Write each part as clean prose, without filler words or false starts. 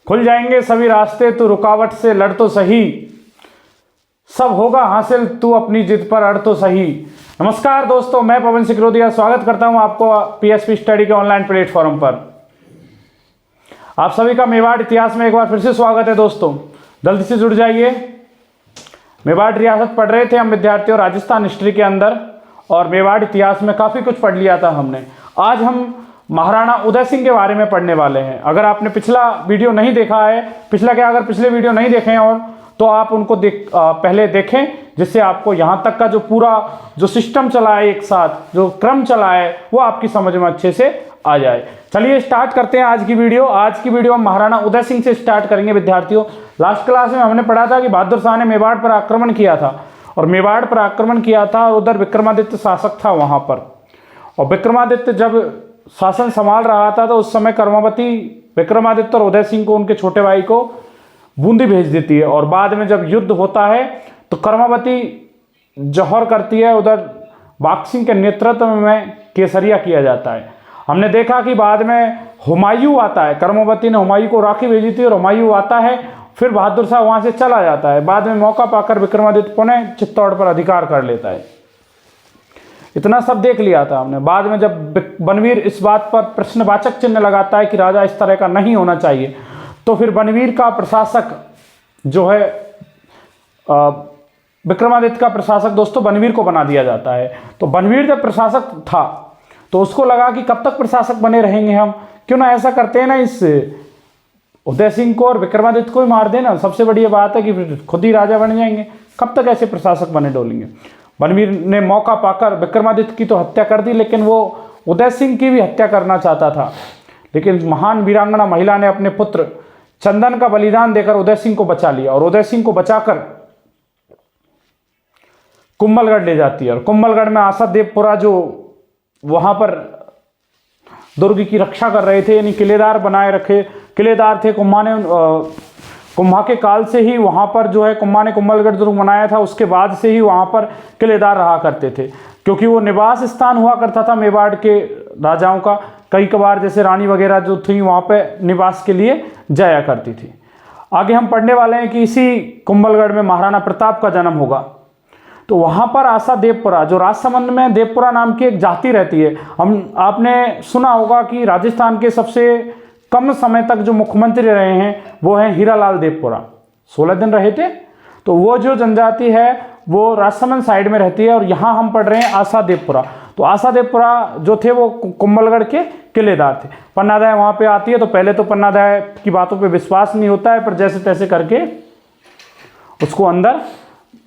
खुल जाएंगे सभी रास्ते, तू रुकावट से लड़ तो सही, सब होगा हासिल, तू अपनी जिद पर अड़ तो सही। नमस्कार दोस्तों, मैं पवन सिकरोदिया स्वागत करता हूं आपको पीएसपी स्टडी के ऑनलाइन प्लेटफॉर्म पर। आप सभी का मेवाड़ इतिहास में एक बार फिर से स्वागत है दोस्तों। जल्दी से जुड़ जाइए। मेवाड़ रियासत पढ़ रहे थे हम विद्यार्थियों राजस्थान हिस्ट्री के अंदर, और मेवाड़ इतिहास में काफ़ी कुछ पढ़ लिया था हमने। आज हम महाराणा उदय सिंह के बारे में पढ़ने वाले हैं। अगर आपने पिछला वीडियो नहीं देखा है, अगर पिछले वीडियो नहीं देखे हैं और तो आप उनको पहले देखें, जिससे आपको यहाँ तक का जो पूरा जो सिस्टम चला है, एक साथ जो क्रम चला है, वो आपकी समझ में अच्छे से आ जाए। चलिए स्टार्ट करते हैं आज की वीडियो। आज की वीडियो हम महाराणा उदय सिंह से स्टार्ट करेंगे विद्यार्थियों। लास्ट क्लास में हमने पढ़ा था कि बहादुर शाह ने मेवाड़ पर आक्रमण किया था, और मेवाड़ पर आक्रमण किया था, और उधर विक्रमादित्य शासक था वहाँ पर। और विक्रमादित्य जब शासन संभाल रहा था तो उस समय कर्मावती विक्रमादित्य और उदय सिंह को, उनके छोटे भाई को, बूंदी भेज देती है। और बाद में जब युद्ध होता है तो कर्मावती जौहर करती है, उधर बाघ सिंह के नेतृत्व में केसरिया किया जाता है। हमने देखा कि बाद में हुमायूं आता है, कर्मावती ने हुमायूं को राखी भेजी थी और हुमायूं आता है, फिर बहादुर शाह वहाँ से चला जाता है। बाद में मौका पाकर विक्रमादित्य पुनः चित्तौड़ पर अधिकार कर लेता है। इतना सब देख लिया था हमने। बाद में जब बनवीर इस बात पर प्रश्नवाचक चिन्ह लगाता है कि राजा इस तरह का नहीं होना चाहिए, तो फिर बनवीर का प्रशासक जो है, विक्रमादित्य का प्रशासक दोस्तों बनवीर को बना दिया जाता है। तो बनवीर जब प्रशासक था तो उसको लगा कि कब तक प्रशासक बने रहेंगे हम, क्यों ना ऐसा करते हैं ना, इस उदय सिंह को और विक्रमादित्य को ही मार देना। सबसे बढ़िया बात है कि फिर खुद ही राजा बन जाएंगे, कब तक ऐसे प्रशासक बने डोलेंगे। बनवीर ने मौका पाकर विक्रमादित्य की तो हत्या कर दी, लेकिन वो उदय सिंह की भी हत्या करना चाहता था। लेकिन महान वीरांगना महिला ने अपने पुत्र चंदन का बलिदान देकर उदय सिंह को बचा लिया, और उदय सिंह को बचाकर कुंभलगढ़ ले जाती है। और कुंभलगढ़ में आशा देवपुरा, जो वहां पर दुर्ग की रक्षा कर रहे थे, यानी किलेदार बनाए रखे किलेदार थे। कुंभा के काल से ही वहाँ पर जो है, कुंभा ने कुंभलगढ़ दुर्ग बनाया था, उसके बाद से ही वहाँ पर किलेदार रहा करते थे, क्योंकि वो निवास स्थान हुआ करता था मेवाड़ के राजाओं का। कई कबार जैसे रानी वगैरह जो थी वहाँ पे निवास के लिए जाया करती थी। आगे हम पढ़ने वाले हैं कि इसी कुंभलगढ़ में महाराणा प्रताप का जन्म होगा। तो वहाँ पर आशा देवपुरा, जो राजसमंद में देवपुरा नाम की एक जाति रहती है। आपने सुना होगा कि राजस्थान के सबसे कम समय तक जो मुख्यमंत्री रहे हैं वो हैं हीरालाल देवपुरा, 16 दिन रहे थे। तो वो जो जनजाति है वो राजसमंद साइड में रहती है, और यहाँ हम पढ़ रहे हैं आशा देवपुरा। तो आशा देवपुरा जो थे वो कुंभलगढ़ के किलेदार थे। पन्नादाय वहाँ पे आती है, तो पहले तो पन्नादाय की बातों पे विश्वास नहीं होता है, पर जैसे तैसे करके उसको अंदर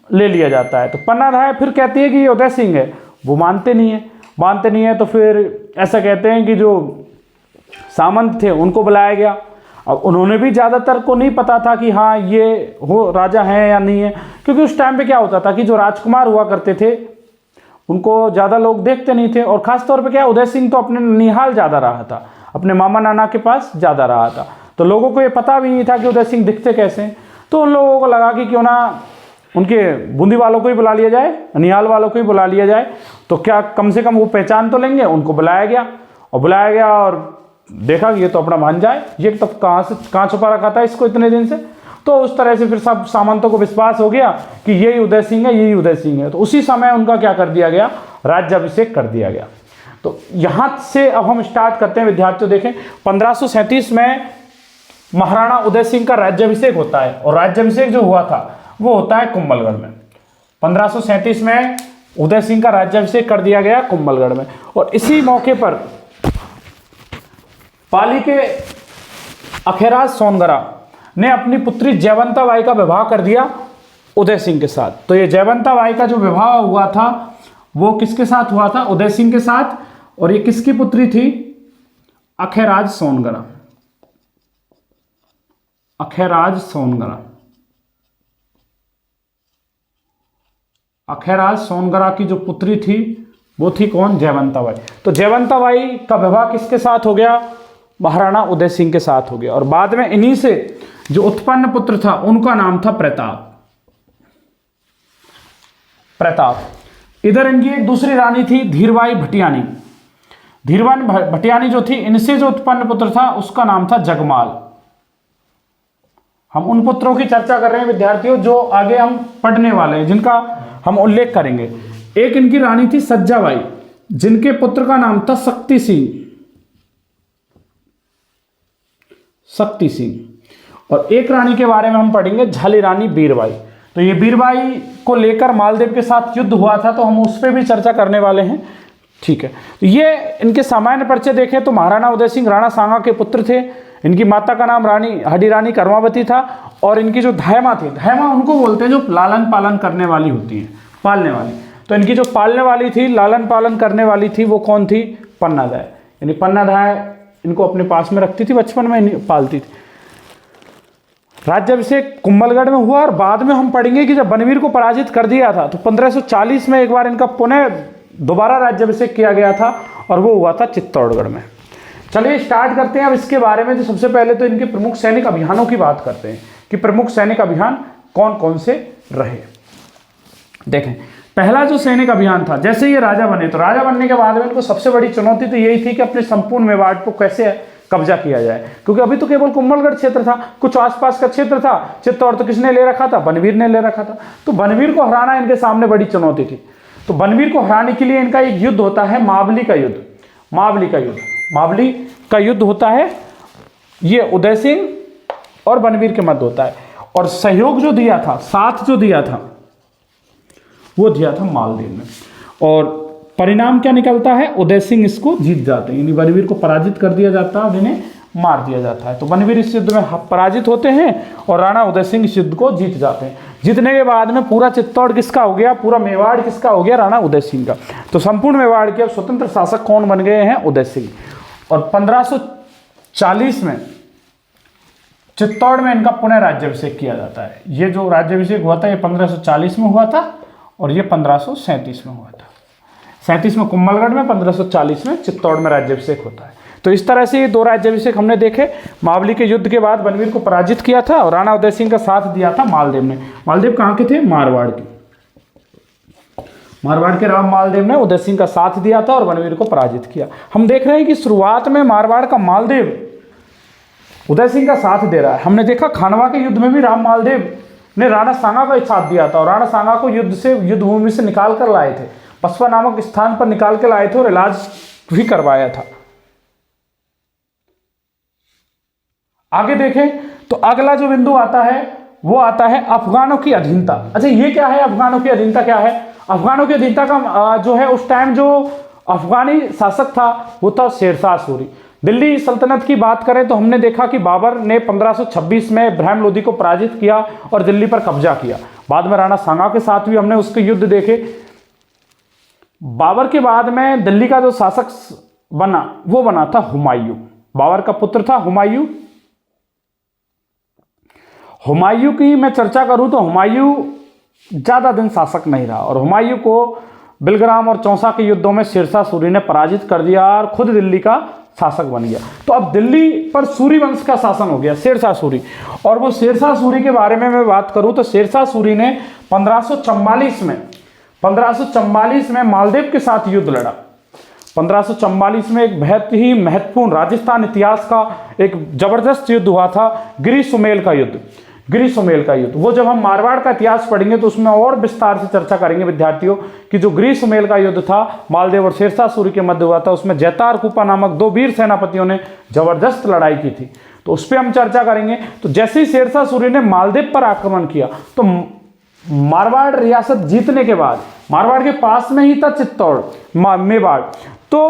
ले लिया जाता है। तो पन्नादाय फिर कहती है कि ये उदय सिंह है, वो मानते नहीं है। तो फिर ऐसा कहते हैं कि जो सामंत थे उनको बुलाया गया। अब उन्होंने भी ज़्यादातर को नहीं पता था कि हाँ ये हो राजा हैं या नहीं है, क्योंकि उस टाइम पे क्या होता था कि जो राजकुमार हुआ करते थे उनको ज़्यादा लोग देखते नहीं थे। और ख़ास तौर पे क्या, उदय सिंह तो अपने निहाल ज़्यादा रहा था, अपने मामा नाना के पास ज़्यादा रहा था। तो लोगों को ये पता भी नहीं था कि उदय सिंह दिखते कैसे हैं। तो उन लोगों को लगा कि क्यों ना उनके बूंदी वालों को ही बुला लिया जाए, निहाल वालों को ही बुला लिया जाए, तो क्या कम से कम वो पहचान तो लेंगे। उनको बुलाया गया और देखा कि ये तो अपना भांजा है, ये तब कहाँ छुपा रखा था इसको इतने दिन से। तो उस तरह से फिर सब सामंतों को विश्वास हो गया कि यही उदय सिंह है। तो उसी समय उनका क्या कर दिया गया, राज्याभिषेक कर दिया गया। तो यहाँ से अब हम स्टार्ट करते हैं विद्यार्थियों। देखें 1537 में महाराणा उदय सिंह का राज्याभिषेक होता है, और राज्याभिषेक जो हुआ था वो होता है कुंभलगढ़ में। 1537 में उदय सिंह का राज्याभिषेक कर दिया गया कुंभलगढ़ में। और इसी मौके पर पाली के अखेराज सोनगरा ने अपनी पुत्री जयवंता बाई का विवाह कर दिया उदय सिंह के साथ। तो ये जयवंता बाई का जो विवाह हुआ था वो किसके साथ हुआ था, उदय सिंह के साथ। और ये किसकी पुत्री थी, अखेराज सोनगरा। अखेराज सोनगरा की जो पुत्री थी वो थी कौन, जयवंता बाई। तो जयवंता बाई का विवाह किसके साथ हो गया, महाराणा उदय सिंह के साथ हो गया। और बाद में इन्हीं से जो उत्पन्न पुत्र था उनका नाम था प्रताप। इधर इनकी एक दूसरी रानी थी धीरबाई भटियानी। धीरबाई भटियानी जो थी, इनसे जो उत्पन्न पुत्र था उसका नाम था जगमाल। हम उन पुत्रों की चर्चा कर रहे हैं विद्यार्थियों जो आगे हम पढ़ने वाले हैं, जिनका हम उल्लेख करेंगे। एक इनकी रानी थी सज्जाबाई, जिनके पुत्र का नाम था शक्ति सिंह। और एक रानी के बारे में हम पढ़ेंगे झाली रानी बीरबाई। तो ये बीरबाई को लेकर मालदेव के साथ युद्ध हुआ था, तो हम उस पर भी चर्चा करने वाले हैं। ठीक है, तो ये इनके सामान्य परिचय देखें तो महाराणा उदय सिंह राणा सांगा के पुत्र थे। इनकी माता का नाम रानी हडी रानी कर्मावती था, और इनकी जो धायमा थी, धायमा उनको बोलते हैं जो लालन पालन करने वाली होती है, पालने वाली। तो इनकी जो पालने वाली थी, लालन पालन करने वाली थी, वो कौन थी? पन्नाधाय। यानी पन्नाधाय इनको अपने पास में रखती थी, बचपन में पालती थी। राज्याभिषेक कुंभलगढ़ में हुआ, और बाद में हम पढ़ेंगे कि जब बनवीर को पराजित कर दिया था तो 1540 में एक बार इनका पुनः दोबारा राज्याभिषेक किया गया था, और वो हुआ था चित्तौड़गढ़ में। चलिए स्टार्ट करते हैं अब इसके बारे में। तो सबसे पहले तो इनके प्रमुख सैनिक अभियानों की बात करते हैं कि प्रमुख सैनिक अभियान कौन कौन से रहे। देखें, पहला जो सैनिक अभियान था, जैसे ये राजा बने, तो राजा बनने के बाद में इनको सबसे बड़ी चुनौती तो यही थी कि अपने संपूर्ण मेवाड़ को कैसे कब्जा किया जाए, क्योंकि अभी तो केवल कुंभलगढ़ क्षेत्र था, कुछ आसपास का क्षेत्र था। चित्तौड़ तो किसने ले रखा था? बनवीर ने ले रखा था। तो बनवीर को हराना इनके सामने बड़ी चुनौती थी। तो बनवीर को हराने के लिए इनका एक युद्ध होता है, मावली का युद्ध। मावली का युद्ध होता है, ये उदय सिंह और बनवीर के मध्य होता है। और सहयोग जो दिया था, साथ जो दिया था, वो दिया था मालदेव ने। और परिणाम क्या निकलता है? उदय सिंह इसको जीत जाते हैं, यानी बनवीर को पराजित कर दिया जाता है और इन्हें मार दिया जाता है। तो बनवीर इस युद्ध में पराजित होते हैं और राणा उदय सिंह इस युद्ध को जीत जाते हैं। जीतने के बाद में पूरा चित्तौड़ किसका हो गया? पूरा मेवाड़ किसका हो गया? राणा उदय सिंह का। तो संपूर्ण मेवाड़ के अब स्वतंत्र शासक कौन बन गए हैं? उदय सिंह। और 1540 में चित्तौड़ में इनका पुनः राज्याभिषेक किया जाता है। ये जो राज्याभिषेक हुआ था ये 1540 में हुआ था, और ये 1537 में हुआ था। 37 में कुंभलगढ़ में, 1540 में चित्तौड़ में राज्याभिषेक होता है। तो इस तरह से ये दो राज्याभिषेक हमने देखे। मावली के युद्ध के बाद बनवीर को पराजित किया था और राणा उदय सिंह का साथ दिया था मालदेव ने। मालदेव कहाँ के थे? मारवाड़ के। मारवाड़ के राम मालदेव ने उदय सिंह का साथ दिया था और बनवीर को पराजित किया। हम देख रहे हैं कि शुरुआत में मारवाड़ का मालदेव उदय सिंह का साथ दे रहा है। हमने देखा खानवा के युद्ध में भी राम मालदेव ने राणा सांगा का साथ दिया था, और राणा सांगा को युद्ध भूमि से निकाल कर लाए थे, पसवा नामक स्थान पर निकाल के लाए थे और इलाज भी करवाया था। आगे देखें तो अगला जो बिंदु आता है वो आता है अफगानों की अधीनता। अच्छा, ये क्या है? अफगानों की अधीनता क्या है? अफगानों की अधीनता का जो है, उस टाइम जो अफगानी शासक था वो था शेरशाह सूरी। दिल्ली सल्तनत की बात करें तो हमने देखा कि बाबर ने 1526 में इब्राहिम लोदी को पराजित किया और दिल्ली पर कब्जा किया। बाद में राणा सांगा के साथ भी हमने उसके युद्ध देखे। बाबर के बाद में दिल्ली का जो शासक बना वो बना था हुमायूं। बाबर का पुत्र था हुमायूं। हुमायूं की मैं चर्चा करूं तो हुमायूं ज्यादा दिन शासक नहीं रहा, और हुमायूं को बिलग्राम और चौसा के युद्धों में शेरशाह सूरी ने पराजित कर दिया और खुद दिल्ली का शासक बन गया। तो अब दिल्ली पर सूरी वंश का शासन हो गया, शेरशाह सूरी। और वो शेरशाह सूरी के बारे में मैं बात करूं तो शेरशाह सूरी ने 1544 में मालदेव के साथ युद्ध लड़ा। 1544 में एक बहुत ही महत्वपूर्ण राजस्थान इतिहास का एक जबरदस्त युद्ध हुआ था, गिरी सुमेल का युद्ध। वो जब हम मारवाड़ का इतिहास पढ़ेंगे तो उसमें और विस्तार से चर्चा करेंगे विद्यार्थियों कि जो गिरी सुमेल का युद्ध था मालदेव और शेरशाह सूरी के मध्य हुआ था, उसमें जैतार कुपा नामक दो वीर सेनापतियों ने जबरदस्त लड़ाई की थी। तो उस पर हम चर्चा करेंगे। तो जैसे ही शेरशाह सूरी ने मालदेव पर आक्रमण किया तो मारवाड़ रियासत जीतने के बाद, मारवाड़ के पास में ही था चित्तौड़ मेवाड़, तो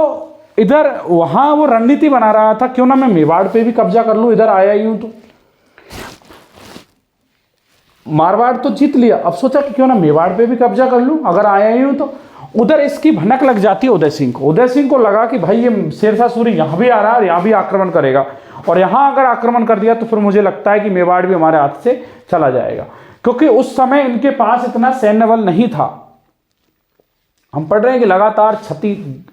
इधर वहां वो रणनीति बना रहा था क्यों ना मैं मेवाड़ पे भी कब्जा कर लूं, इधर आया ही हूं तो मारवाड़ तो जीत लिया, अब सोचा कि क्यों ना मेवाड़ पे भी कब्जा कर लूं, अगर आया ही हूं तो। उधर इसकी भनक लग जाती है उदय सिंह को लगा कि भाई ये शेरशाह सूरी यहां भी आ रहा है और यहां भी आक्रमण करेगा, और यहां अगर आक्रमण कर दिया तो फिर मुझे लगता है कि मेवाड़ भी हमारे हाथ से चला जाएगा, क्योंकि उस समय इनके पास इतना सैन्य बल नहीं था। हम पढ़ रहे हैं कि लगातार क्षति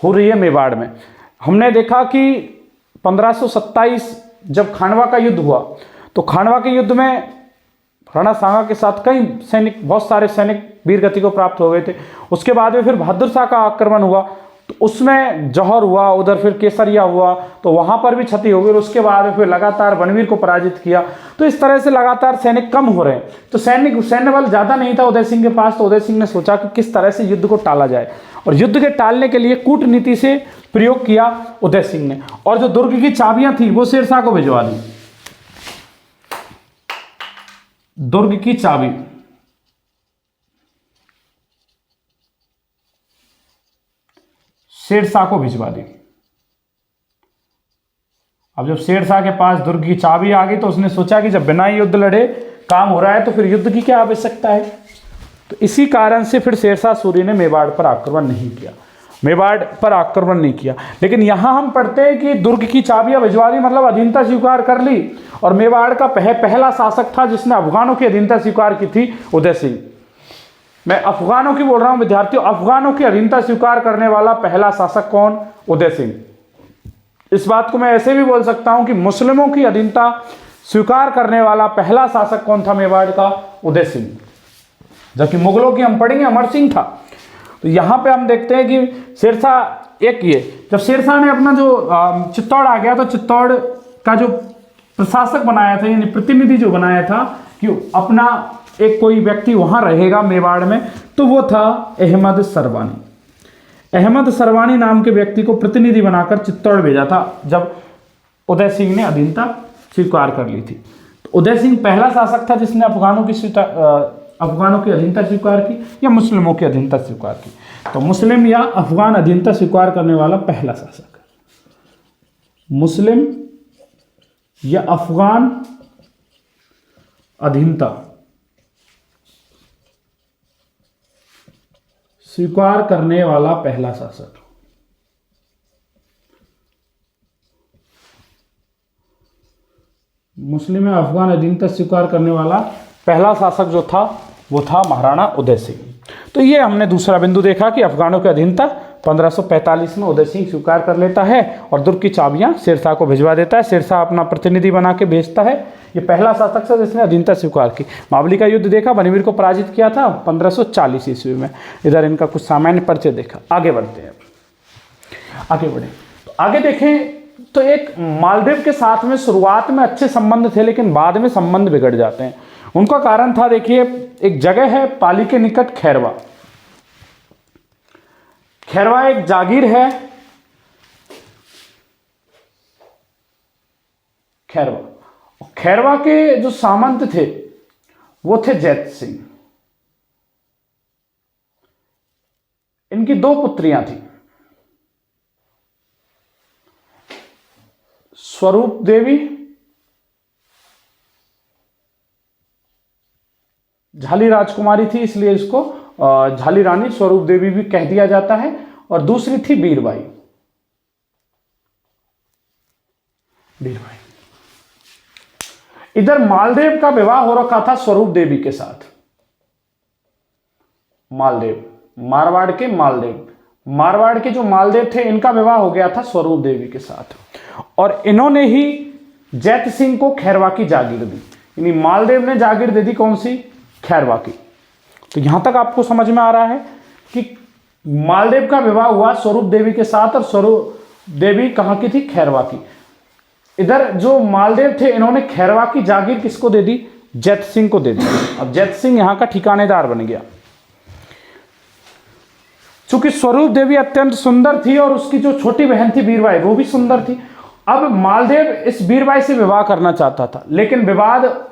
हो रही है मेवाड़ में। हमने देखा कि 1527 जब खानवा का युद्ध हुआ तो खानवा के युद्ध में राणा सांगा के साथ कई सैनिक, बहुत सारे सैनिक वीर गति को प्राप्त हो गए थे। उसके बाद में फिर बहादुर शाह का आक्रमण हुआ, तो तो उसमें जौहर हुआ, उधर फिर केसरिया हुआ, तो वहां पर भी क्षति हो गई। और उसके बाद फिर लगातार बनवीर को पराजित किया। तो इस तरह से लगातार सैनिक कम हो रहे हैं, तो सैन्य बल ज्यादा नहीं था उदय सिंह के पास। तो उदय सिंह ने सोचा कि किस तरह से युद्ध को टाला जाए, और युद्ध के टालने के लिए कूटनीति से प्रयोग किया उदय सिंह ने। और जो दुर्ग की चाबियां थी वो शेरशाह को भिजवा दी। दुर्ग की चाबी शेरशाह को भिजवा दी। अब जब शेरशाह के पास दुर्ग की चाबी आ गई तो उसने सोचा कि जब बिना युद्ध लड़े काम हो रहा है तो फिर युद्ध की क्या आवश्यकता है। तो इसी कारण से फिर शेरशाह सूरी ने मेवाड़ पर आक्रमण नहीं किया, मेवाड़ पर आक्रमण नहीं किया। लेकिन यहां हम पढ़ते हैं कि दुर्ग की चाबियां भिजवा दी, मतलब अधीनता स्वीकार कर ली। और मेवाड़ का पहला शासक था जिसने अफगानों की अधीनता स्वीकार की थी, उदय सिंह। मैं अफगानों की बोल रहा हूं विद्यार्थियों, अफगानों की अधीनता स्वीकार करने वाला पहला शासक कौन? उदय सिंह। इस बात को मैं ऐसे भी बोल सकता हूं कि मुस्लिमों की अधीनता स्वीकार करने वाला पहला शासक कौन था मेवाड़ का? उदय सिंह। जबकि मुगलों की हम पढ़ेंगे अमर सिंह था। तो यहां पे हम देखते हैं कि शेरशाह एक ये, जब शेरशाह ने अपना जो चित्तौड़ आ गया तो चित्तौड़ का जो प्रशासक बनाया था, यानी प्रतिनिधि जो बनाया था कि अपना एक कोई व्यक्ति वहां रहेगा मेवाड़ में, तो वो था अहमद सरवानी। अहमद सरवानी नाम के व्यक्ति को प्रतिनिधि बनाकर चित्तौड़ भेजा था जब उदय सिंह ने अधीनता स्वीकार कर ली थी। तो उदय सिंह पहला शासक था जिसने अफगानों की अधीनता स्वीकार की या मुस्लिमों की अधीनता स्वीकार की। तो मुस्लिम या अफगान अधीनता स्वीकार करने वाला पहला शासक, मुस्लिम या अफगान अधीनता स्वीकार करने वाला पहला शासक। मुस्लिम या अफगान अधीनता स्वीकार करने वाला पहला शासक जो था वो था महाराणा उदय सिंह। तो ये हमने दूसरा बिंदु देखा कि अफगानों की अधीनता 1545 में उदय सिंह स्वीकार कर लेता है और दुर्ग की चाबियां शेरशाह को भिजवा देता है। शेरशाह अपना प्रतिनिधि बना के भेजता है। ये पहला शासक था जिसने अधीनता स्वीकार की। महाबली का युद्ध देखा, बनवीर को पराजित किया था 1540 ईस्वी में। इधर इनका कुछ सामान्य परिचय देखा। आगे बढ़ते हैं, आगे बढ़े तो आगे देखें तो एक मालदेव के साथ में शुरुआत में अच्छे संबंध थे, लेकिन बाद में संबंध बिगड़ जाते हैं। उनका कारण था, देखिए एक जगह है पाली के निकट खैरवा। खैरवा एक जागीर है, खैरवा। खैरवा के जो सामंत थे वो थे जैत सिंह। इनकी दो पुत्रियां थी, स्वरूप देवी, झाली राजकुमारी थी इसलिए इसको झाली रानी स्वरूप देवी भी कह दिया जाता है, और दूसरी थी बीरबाई। बीरबाई। इधर मालदेव का विवाह हो रखा था स्वरूप देवी के साथ। मालदेव, मारवाड़ के मालदेव, मारवाड़ के जो मालदेव थे इनका विवाह हो गया था स्वरूप देवी के साथ, और इन्होंने ही जैत सिंह को खैरवा की जागीर दी। यानी मालदेव ने जागीर दे दी कौन सी? खैरवा की। तो यहां तक आपको समझ में आ रहा है कि मालदेव का विवाह हुआ स्वरूप देवी के साथ, और स्वरूप देवी कहां की थी? खैरवा की। इधर जो मालदेव थे इन्होंने खैरवा की जागीर किसको दे दी? जैत सिंह को दे दी। अब जैत सिंह यहां का ठिकानेदार बन गया। चूंकि स्वरूप देवी अत्यंत सुंदर थी और उसकी जो छोटी बहन थी बीरबाई वो भी सुंदर थी। अब मालदेव इस बीरबाई से विवाह करना चाहता था, लेकिन विवाद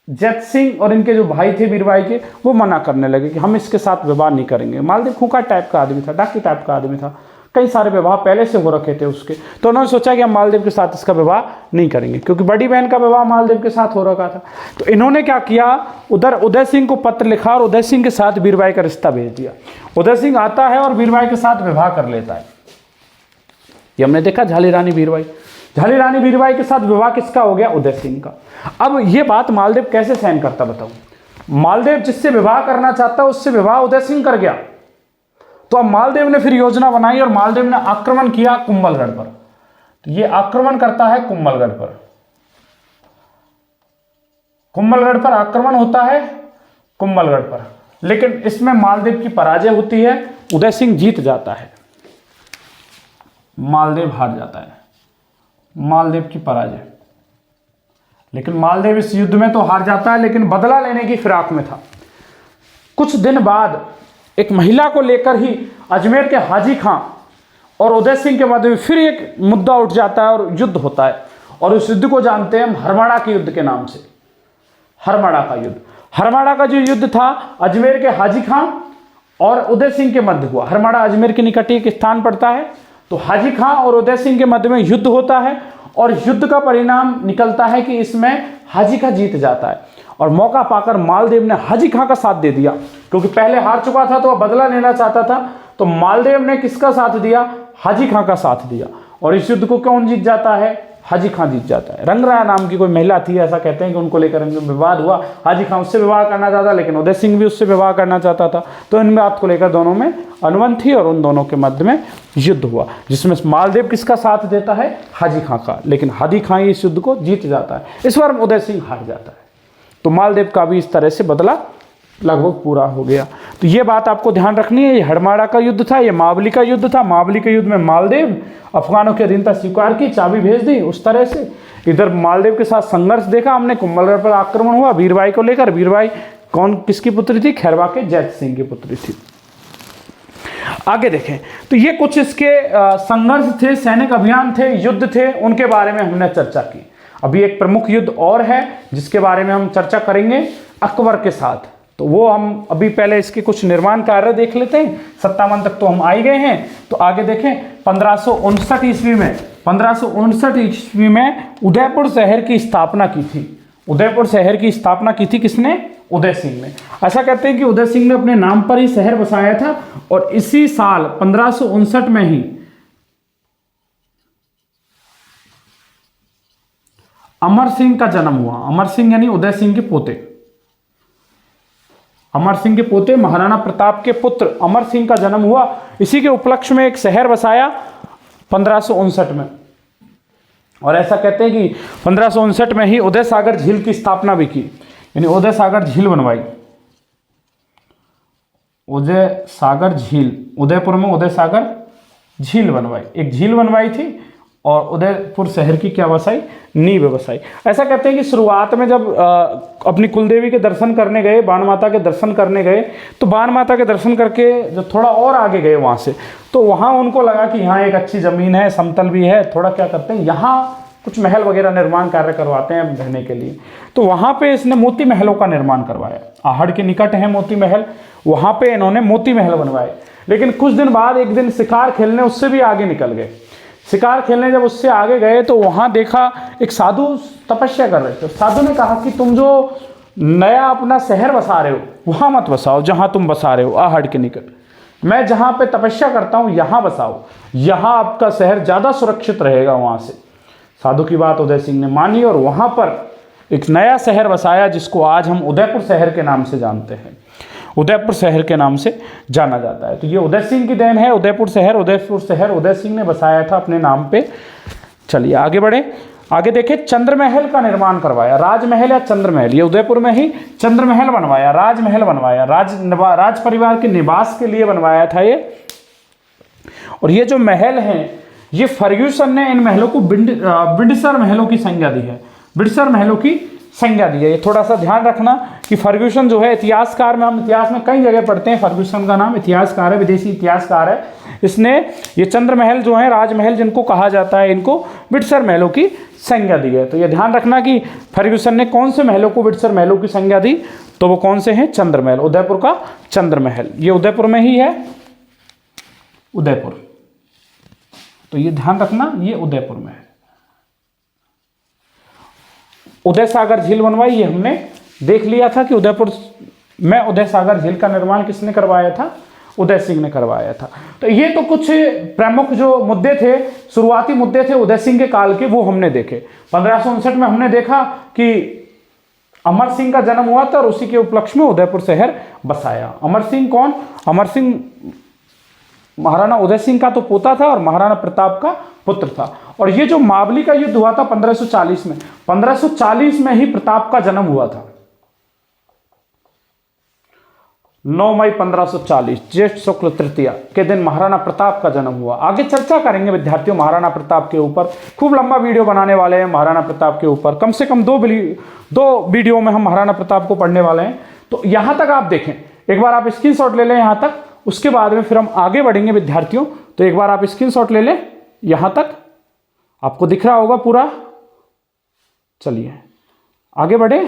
जैत सिंह और इनके जो भाई थे बीरबाई के वो मना करने लगे कि हम इसके साथ विवाह नहीं करेंगे। मालदेव खूंखार टाइप का आदमी था, डाकू टाइप का आदमी था, कई सारे विवाह पहले से हो रखे थे उसके। तो उन्होंने सोचा कि हम मालदेव के साथ इसका विवाह नहीं करेंगे, क्योंकि बड़ी बहन का विवाह मालदेव के साथ हो रखा था। तो इन्होंने क्या किया, उधर उदय सिंह को पत्र लिखा और उदय सिंह के साथ बीरबाई का रिश्ता भेज दिया। उदय सिंह आता है और बीरबाई के साथ विवाह कर लेता है। ये हमने देखा झाली रानी बीरबाई। झाली रानी बीरबाई के साथ विवाह किसका हो गया? उदय सिंह का। अब ये बात मालदेव कैसे सहन करता बताओ? मालदेव जिससे विवाह करना चाहता उससे विवाह उदय सिंह कर गया। तो अब मालदेव ने फिर योजना बनाई और मालदेव ने आक्रमण किया कुंभलगढ़ पर। तो ये आक्रमण करता है कुंभलगढ़ पर। कुंभलगढ़ पर आक्रमण होता है, कुंभलगढ़ पर, लेकिन इसमें मालदेव की पराजय होती है, उदय सिंह जीत जाता है। मालदेव हार जाता है, मालदेव की पराजय। लेकिन मालदेव इस युद्ध में तो हार जाता है, लेकिन बदला लेने की फिराक में था। कुछ दिन बाद एक महिला को लेकर ही अजमेर के हाजी खां और उदय सिंह के मध्य में फिर एक मुद्दा उठ जाता है और युद्ध होता है। और उस युद्ध को जानते हैं हम हरमाड़ा के युद्ध के नाम से। हरमाड़ा का युद्ध, हरमाड़ा का जो युद्ध था अजमेर के हाजी खां और उदय सिंह के मध्य हुआ। हरमाड़ा अजमेर के निकट एक स्थान पड़ता है। तो हाजी खां और उदय सिंह के मध्य में युद्ध होता है और युद्ध का परिणाम निकलता है कि इसमें हाजी खां जीत जाता है। और मौका पाकर मालदेव ने हाजी खां का साथ दे दिया, क्योंकि पहले हार चुका था तो वह बदला लेना चाहता था। तो मालदेव ने किसका साथ दिया? हाजी खां का साथ दिया। और इस युद्ध को कौन जीत जाता है? हाजी खां जीत जाता है। रंगराय नाम की कोई महिला थी, ऐसा कहते हैं कि उनको लेकर विवाद हुआ। हाजी खां उससे विवाह करना चाहता, लेकिन उदय सिंह भी उससे विवाह करना चाहता था। तो इन बात को लेकर दोनों में अनबन थी और उन दोनों के मध्य में युद्ध हुआ, जिसमें मालदेव किसका साथ देता है? हाजी खां का। लेकिन हाजी खां ही इस युद्ध को जीत जाता है। इस बार उदय सिंह हार जाता है। तो मालदेव का भी इस तरह से बदला लगभग पूरा हो गया। तो ये बात आपको ध्यान रखनी है। ये हरमाड़ा का युद्ध था, ये महाबली का युद्ध था। महाबली के युद्ध में मालदेव अफगानों की अधीनता स्वीकार की, चाबी भेज दी उस तरह से। इधर मालदेव के साथ संघर्ष देखा हमने, कुंभलगढ़ पर आक्रमण हुआ वीरबाई को लेकर। वीरबाई कौन किसकी पुत्री थी? खैरवा के जैत सिंह की पुत्री थी। आगे देखें तो ये कुछ इसके संघर्ष थे, सैनिक अभियान थे, युद्ध थे, उनके बारे में हमने चर्चा की। अभी एक प्रमुख युद्ध और है जिसके बारे में हम चर्चा करेंगे अकबर के साथ। तो वो हम अभी पहले इसके कुछ निर्माण कार्य देख लेते हैं। 57 तक तो हम आ गए हैं। तो आगे देखें 1559 ईस्वी में, 1559 ईस्वी में उदयपुर शहर की स्थापना की थी। उदयपुर शहर की स्थापना की थी किसने? उदय सिंह ने। ऐसा कहते हैं कि उदय सिंह ने अपने नाम पर ही शहर बसाया था। और इसी साल 1559 में ही अमर सिंह का जन्म हुआ। अमर सिंह यानी उदय सिंह के पोते, अमर सिंह के पोते महाराणा प्रताप के पुत्र अमर सिंह का जन्म हुआ। इसी के उपलक्ष्य में एक शहर बसाया 1559 में। और ऐसा कहते हैं कि 1559 में ही उदय सागर झील की स्थापना भी की, यानी उदय सागर झील बनवाई। उदय सागर झील, उदयपुर में उदय सागर झील बनवाई, एक झील बनवाई थी। और उदयपुर शहर की क्या बसाई? नींव बसाई। ऐसा कहते हैं कि शुरुआत में जब अपनी कुलदेवी के दर्शन करने गए, बाण माता के दर्शन करने गए, तो बाण माता के दर्शन करके जब थोड़ा और आगे गए वहाँ से, तो वहाँ उनको लगा कि यहाँ एक अच्छी ज़मीन है, समतल भी है, थोड़ा क्या करते हैं यहाँ कुछ महल वगैरह निर्माण कार्य करवाते हैं रहने के लिए। तो वहाँ पे इसने मोती महलों का निर्माण करवाया। आहड़ के निकट है मोती महल, वहाँ पे इन्होंने मोती महल बनवाए। लेकिन कुछ दिन बाद एक दिन शिकार खेलने उससे भी आगे निकल गए। शिकार खेलने जब उससे आगे गए तो वहाँ देखा एक साधु तपस्या कर रहे थे। साधु ने कहा कि तुम जो नया अपना शहर बसा रहे हो वहाँ मत बसाओ, जहाँ तुम बसा रहे हो आहड़ के निकट। मैं जहाँ पे तपस्या करता हूँ यहाँ बसाओ, यहाँ आपका शहर ज़्यादा सुरक्षित रहेगा वहाँ से। साधु की बात उदय सिंह ने मानी और वहाँ पर एक नया शहर बसाया, जिसको आज हम उदयपुर शहर के नाम से जानते हैं। उदयपुर शहर के नाम से जाना जाता है। तो ये उदय सिंह की देन है। उदयपुर शहर उदय सिंह ने बसाया था अपने नाम पे। चलिए आगे बढ़े। आगे देखें, चंद्रमहल का निर्माण करवाया। राजमहल या चंद्रमहल, ये उदयपुर में ही चंद्रमहल बनवाया, राजमहल बनवाया। राज परिवार के निवास के लिए बनवाया था ये। और ये जो महल हैं, ये फर्ग्यूसन ने इन महलों को बिंडसर महलों की संज्ञा दी है। बिंडसर महलों की संज्ञा दी है। ये थोड़ा सा ध्यान रखना कि फर्ग्यूसन जो है इतिहासकार में, हम इतिहास में कई जगह पढ़ते हैं, फर्ग्यूसन का नाम इतिहासकार है, विदेशी इतिहासकार है। इसने ये चंद्रमहल जो है, राजमहल जिनको कहा जाता है, इनको बिंडसर महलों की संज्ञा दी है। तो ये ध्यान रखना कि फर्ग्यूसन ने कौन से महलों को बिंडसर महलों की संज्ञा दी, तो वो कौन से हैं? चंद्रमहल, उदयपुर का चंद्रमहल। ये उदयपुर में ही है, उदयपुर। तो ये ध्यान रखना, ये उदयपुर में है। उदय सागर झील बनवाई, ये हमने देख लिया था कि उदयपुर में उदय सागर झील का निर्माण किसने करवाया था? उदय सिंह ने करवाया था। तो ये तो कुछ प्रमुख जो मुद्दे थे, शुरुआती मुद्दे थे उदय सिंह के काल के, वो हमने देखे। 1559 में हमने देखा कि अमर सिंह का जन्म हुआ था और उसी के उपलक्ष्य में उदयपुर शहर बसाया। अमर सिंह कौन? अमर सिंह महाराणा उदय सिंह का तो पोता था और महाराणा प्रताप का पुत्र था। और ये जो महाबली का युद्ध हुआ था 1540 में, 1540 में ही प्रताप का जन्म हुआ था। 9 मई 1540 ज्येष्ठ शुक्ल तृतीया के दिन महाराणा प्रताप का जन्म हुआ। आगे चर्चा करेंगे विद्यार्थियों महाराणा प्रताप के ऊपर, खूब लंबा वीडियो बनाने वाले हैं महाराणा प्रताप के ऊपर, कम से कम दो वीडियो में हम महाराणा प्रताप को पढ़ने वाले हैं। तो यहां तक आप देखें, एक बार आप स्क्रीनशॉट ले लें यहां तक, उसके बाद में फिर हम आगे बढ़ेंगे विद्यार्थियों। तो एक बार आप स्क्रीनशॉट ले लें यहां तक, आपको दिख रहा होगा पूरा। चलिए आगे बढ़े।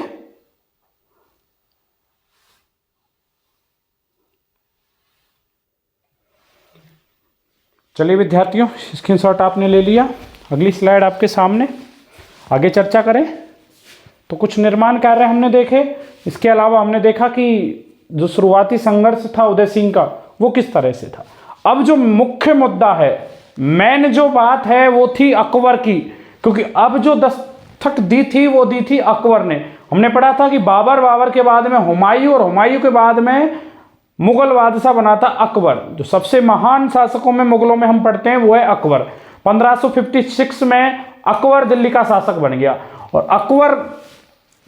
चलिए विद्यार्थियों, स्क्रीनशॉट आपने ले लिया, अगली स्लाइड आपके सामने, आगे चर्चा करें। तो कुछ निर्माण कार्य हमने देखे, इसके अलावा हमने देखा कि जो शुरुआती संघर्ष था उदय सिंह का वो किस तरह से था। अब जो मुख्य मुद्दा है, मेन जो बात है वो थी अकबर की, क्योंकि अब जो दस्तक दी थी वो दी थी अकबर ने। हमने पढ़ा था कि बाबर के बाद में हुमायूं, और हुमायूं के बाद में मुगल बादशाह बना था अकबर। जो सबसे महान शासकों में मुगलों में हम पढ़ते हैं वो है अकबर। 1556 में अकबर दिल्ली का शासक बन गया, और अकबर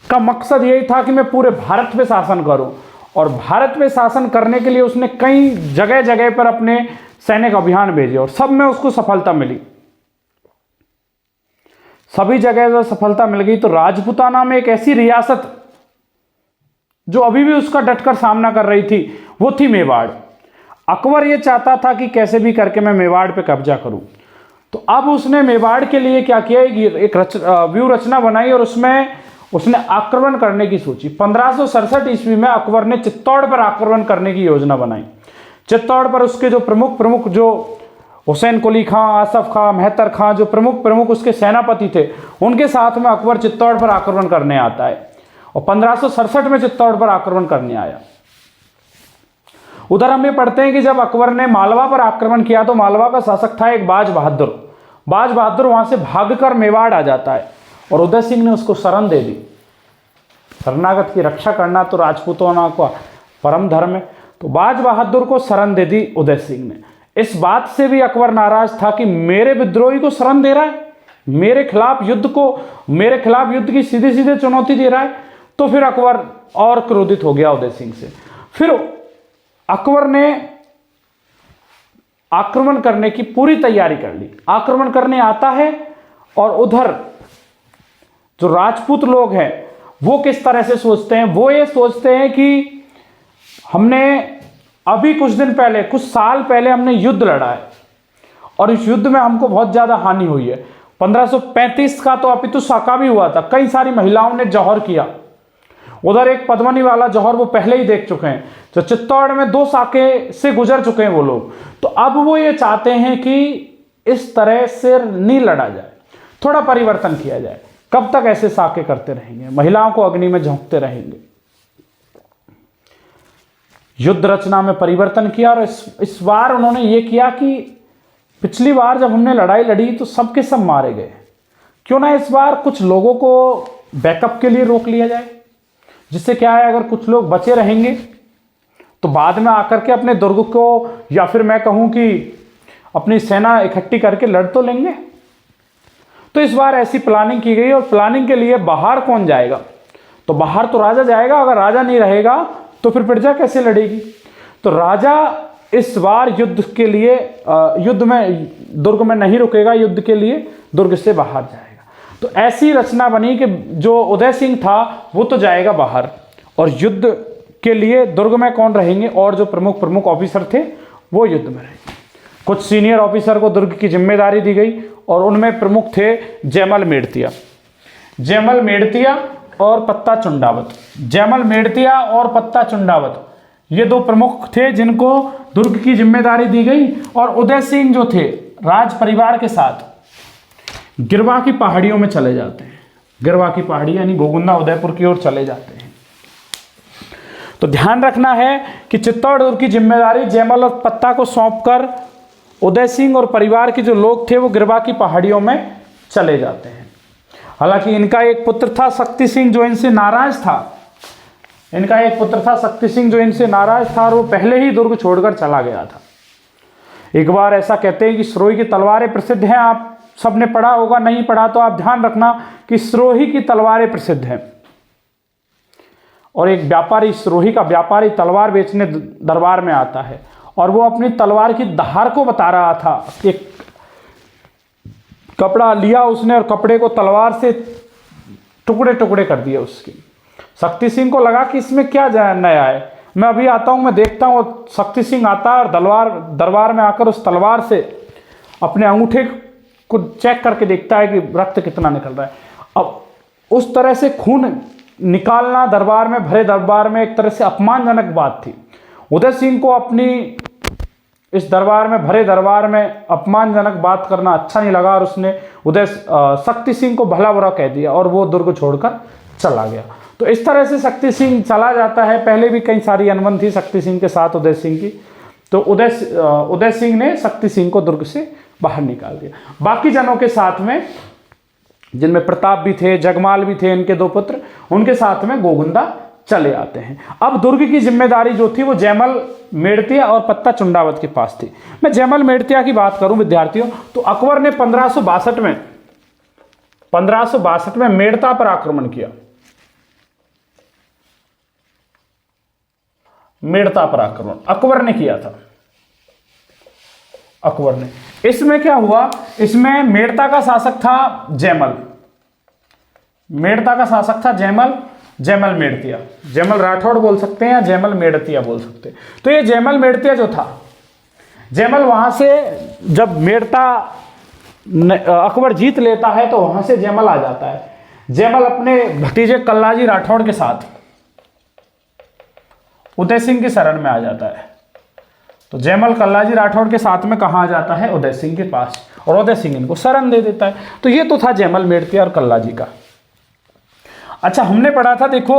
का मकसद यही था कि मैं पूरे भारत पे शासन करूं, और भारत पे शासन करने के लिए उसने कई जगह जगह पर अपने सैनिक अभियान भेजे, और सब में उसको सफलता मिली, सभी जगह जो सफलता मिल गई। तो राजपूताना में एक ऐसी रियासत जो अभी भी उसका डटकर सामना कर रही थी वो थी मेवाड़। अकबर ये चाहता था कि कैसे भी करके मैं मेवाड़ पे कब्जा करूं। तो अब उसने मेवाड़ के लिए क्या किया, एक व्यूह रचना बनाई, और उसमें उसने आक्रमण करने की सोची। 1567 ईस्वी में अकबर ने चित्तौड़ पर आक्रमण करने की योजना बनाई। चित्तौड़ पर उसके जो प्रमुख जो हुसैन कुली खां, आसफ खां, मेहतर खां, जो प्रमुख उसके सेनापति थे, उनके साथ में अकबर चित्तौड़ पर आक्रमण करने आता है, और 1567 में चित्तौड़ पर आक्रमण करने आया। उधर हम ये पढ़ते हैं कि जब अकबर ने मालवा पर आक्रमण किया तो मालवा का शासक था एक बाज बहादुर वहां से भागकर मेवाड़ आ जाता है, और उदय सिंह ने उसको शरण दे दी। शरणागत की रक्षा करना तो राजपूतों का परम धर्म है। तो बाज बहादुर को शरण दे दी उदय सिंह ने। इस बात से भी अकबर नाराज था कि मेरे विद्रोही को शरण दे रहा है, मेरे खिलाफ युद्ध की सीधे चुनौती दे रहा है। तो फिर अकबर और क्रोधित हो गया उदय सिंह से। फिर अकबर ने आक्रमण करने की पूरी तैयारी कर ली। आक्रमण करने आता है, और उधर जो राजपूत लोग हैं वो किस तरह से सोचते हैं, वो ये सोचते हैं कि हमने अभी कुछ साल पहले हमने युद्ध लड़ा है, और इस युद्ध में हमको बहुत ज्यादा हानि हुई है। 1535 का तो अपितु साका भी हुआ था, कई सारी महिलाओं ने जौहर किया। उधर एक पद्मनी वाला जौहर वो पहले ही देख चुके हैं, तो चित्तौड़ में 2 साके से गुजर चुके हैं वो लोग। तो अब वो ये चाहते हैं कि इस तरह से नहीं लड़ा जाए, थोड़ा परिवर्तन किया जाए। कब तक ऐसे साके करते रहेंगे, महिलाओं को अग्नि में झोंकते रहेंगे। युद्ध रचना में परिवर्तन किया, और इस बार उन्होंने ये किया कि पिछली बार जब हमने लड़ाई लड़ी तो सबके सब मारे गए, क्यों ना इस बार कुछ लोगों को बैकअप के लिए रोक लिया जाए, जिससे क्या है, अगर कुछ लोग बचे रहेंगे तो बाद में आकर के अपने दुर्ग को, या फिर मैं कहूं कि अपनी सेना इकट्ठी करके लड़ तो लेंगे। तो इस बार ऐसी प्लानिंग की गई, और प्लानिंग के लिए बाहर कौन जाएगा, तो बाहर तो राजा जाएगा। अगर राजा नहीं रहेगा तो फिर प्रजा कैसे लड़ेगी। तो राजा इस बार युद्ध में दुर्ग में नहीं रुकेगा, युद्ध के लिए दुर्ग से बाहर जाएगा। तो ऐसी रचना बनी कि जो उदय सिंह था वो तो जाएगा बाहर, और युद्ध के लिए दुर्ग में कौन रहेंगे, और जो प्रमुख ऑफिसर थे वो युद्ध में रहेंगे। कुछ सीनियर ऑफिसर को दुर्ग की जिम्मेदारी दी गई, और उनमें प्रमुख थे जयमल मेड़तिया और पत्ता चुंडावत। जयमल मेड़तिया और पत्ता चुंडावत ये 2 प्रमुख थे जिनको दुर्ग की जिम्मेदारी दी गई। और उदय सिंह जो थे राज परिवार के साथ गिरवा की पहाड़ियों में चले जाते हैं। गिरवा की पहाड़ी यानी गोगुंदा उदयपुर की ओर चले जाते हैं। तो ध्यान रखना है कि चित्तौड़ दुर्ग की जिम्मेदारी जयमल और पत्ता को सौंपकर उदय सिंह और परिवार के जो लोग थे वो गिरवा की पहाड़ियों में चले जाते हैं। हालांकि इनका एक पुत्र था शक्ति सिंह जो इनसे नाराज था, और वो पहले ही दुर्ग छोड़कर चला गया था। एक बार ऐसा कहते हैं कि सिरोही की तलवारें प्रसिद्ध हैं, आप सबने पढ़ा होगा, नहीं पढ़ा तो आप ध्यान रखना कि सिरोही की तलवारें प्रसिद्ध हैं। और एक व्यापारी, सिरोही का व्यापारी तलवार बेचने दरबार में आता है और वो अपनी तलवार की धार को बता रहा था। एक कपड़ा लिया उसने और कपड़े को तलवार से टुकड़े टुकड़े कर दिए उसके। शक्ति सिंह को लगा कि इसमें क्या नया है, मैं अभी आता हूँ, मैं देखता हूँ। और शक्ति सिंह आता है और दरबार में आकर उस तलवार से अपने अंगूठे को चेक करके देखता है कि रक्त कितना निकल रहा है। अब उस तरह से खून निकालना दरबार में, भरे दरबार में, एक तरह से अपमानजनक बात थी। उदय सिंह को अपनी इस दरबार में, भरे दरबार में अपमानजनक बात करना अच्छा नहीं लगा और उसने शक्ति सिंह को भला बुरा कह दिया और वो दुर्ग छोड़कर चला गया। तो इस तरह से शक्ति सिंह चला जाता है। पहले भी कई सारी अनबन थी शक्ति सिंह के साथ उदय सिंह की, तो उदय सिंह ने शक्ति सिंह को दुर्ग से बाहर निकाल दिया। बाकी जनों के साथ में, जिनमें प्रताप भी थे, जगमाल भी थे, इनके 2 पुत्र, उनके साथ में गोगुंदा चले आते हैं। अब दुर्ग की जिम्मेदारी जो थी वो जयमल मेड़तिया और पत्ता चुंडावत के पास थी। मैं जयमल मेड़तिया की बात करूं विद्यार्थियों, तो अकबर ने 1562 में मेड़ता पर आक्रमण किया। मेड़ता पर आक्रमण अकबर ने किया था, अकबर ने। इसमें क्या हुआ, इसमें मेड़ता का शासक था जयमल, मेड़ता का शासक था जयमल मेड़तिया। जयमल राठौड़ बोल सकते हैं या जयमल मेड़तिया बोल सकते हैं। तो ये जयमल मेड़तिया जो था, जयमल वहां से जब मेड़ता अकबर जीत लेता है तो वहां से जयमल आ जाता है। जयमल अपने भतीजे कल्लाजी राठौड़ के साथ उदय सिंह की शरण में आ जाता है। तो जयमल कल्लाजी राठौड़ के साथ में कहाँ आ जाता है, उदय सिंह के पास, और उदय सिंह इनको शरण दे देता है। तो ये तो था जयमल मेड़तिया और कल्लाजी का। अच्छा, हमने पढ़ा था, देखो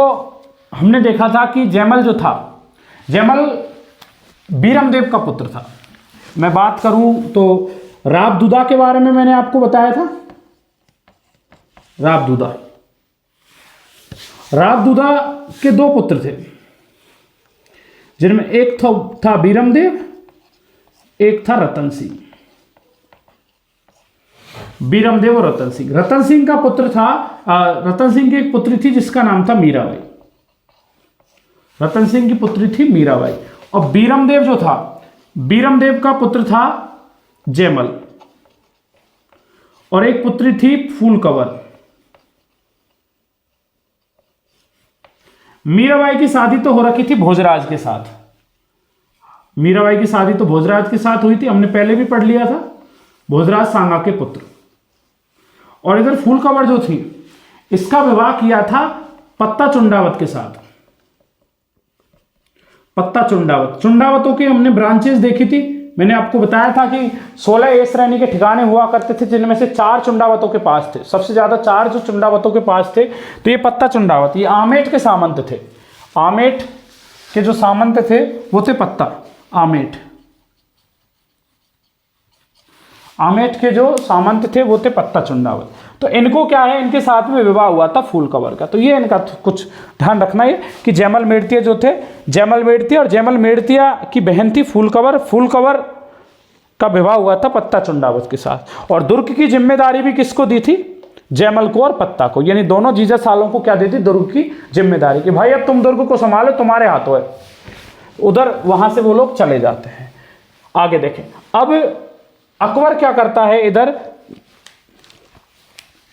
हमने देखा था कि जयमल जो था, जयमल बीरमदेव का पुत्र था। मैं बात करूं तो राबदूदा के बारे में मैंने आपको बताया था। राबदूदा के 2 पुत्र थे, जिनमें एक था बीरमदेव, एक था रतन सिंह। बीरमदेव और रतन सिंह। रतन सिंह का पुत्र था, रतन सिंह की एक पुत्री थी जिसका नाम था मीराबाई। रतन सिंह की पुत्री थी मीराबाई। और बीरमदेव जो था, बीरमदेव का पुत्र था जयमल, और एक पुत्री थी फूलकवर। मीराबाई की शादी तो हो रखी थी भोजराज के साथ। मीराबाई की शादी तो भोजराज के साथ हुई थी, हमने पहले भी पढ़ लिया था, भोजराज सांगा के पुत्र। और इधर फूलकवर जो थी, इसका विवाह किया था पत्ता चुंडावत के साथ। पत्ता चुंडावतों के हमने ब्रांचेस देखी थी। मैंने आपको बताया था कि 16 ए श्रेणी के ठिकाने हुआ करते थे, जिनमें से 4 चुंडावतों के पास थे। सबसे ज्यादा 4 जो चुंडावतों के पास थे, तो ये पत्ता चुंडावत, ये आमेट के सामंत थे। आमेट के जो सामंत थे वो थे पत्ता आमेट के जो सामंत थे वो थे पत्ता चुंडावत। तो इनको क्या है, इनके साथ में विवाह हुआ था फूलकवर का। तो ये इनका कुछ ध्यान रखना है कि जयमल मेड़तिया जो थे, जयमल मेड़तिया और जयमल मेड़तिया की बहन थी फूलकवर। फूलकवर का विवाह हुआ था पत्ता चुंडावत के साथ। और दुर्ग की जिम्मेदारी भी किसको दी थी, जयमल को और पत्ता को, यानी दोनों जीजा सालों को क्या दी थी, दुर्ग की जिम्मेदारी कि भाई अब तुम दुर्ग को संभालो, तुम्हारे हाथों है। उधर वहां से वो लोग चले जाते हैं। आगे देखें, अब अकबर क्या करता है, इधर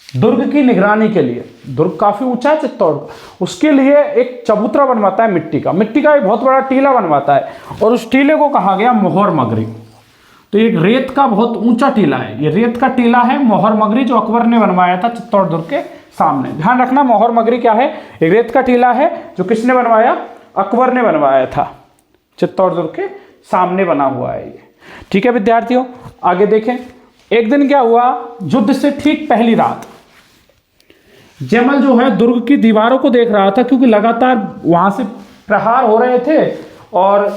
दुर्ग की निगरानी के लिए, दुर्ग काफी ऊंचा है चित्तौड़ का, उसके लिए एक चबूतरा बनवाता है मिट्टी का एक बहुत बड़ा टीला बनवाता है। और उस टीले को कहा गया मोहर मगरी। तो एक रेत का बहुत ऊंचा टीला है, ये रेत का टीला है मोहर मगरी, जो अकबर ने बनवाया था चित्तौड़ दुर्ग के सामने। ध्यान रखना, मोहर मगरी क्या है, एक रेत का टीला है जो किसने बनवाया, अकबर ने बनवाया था, चित्तौड़ दुर्ग के सामने बना हुआ है ये। ठीक है विद्यार्थियों, आगे देखें। एक दिन क्या हुआ, युद्ध से ठीक पहली रात जयमल जो है दुर्ग की दीवारों को देख रहा था, क्योंकि लगातार वहां से प्रहार हो रहे थे और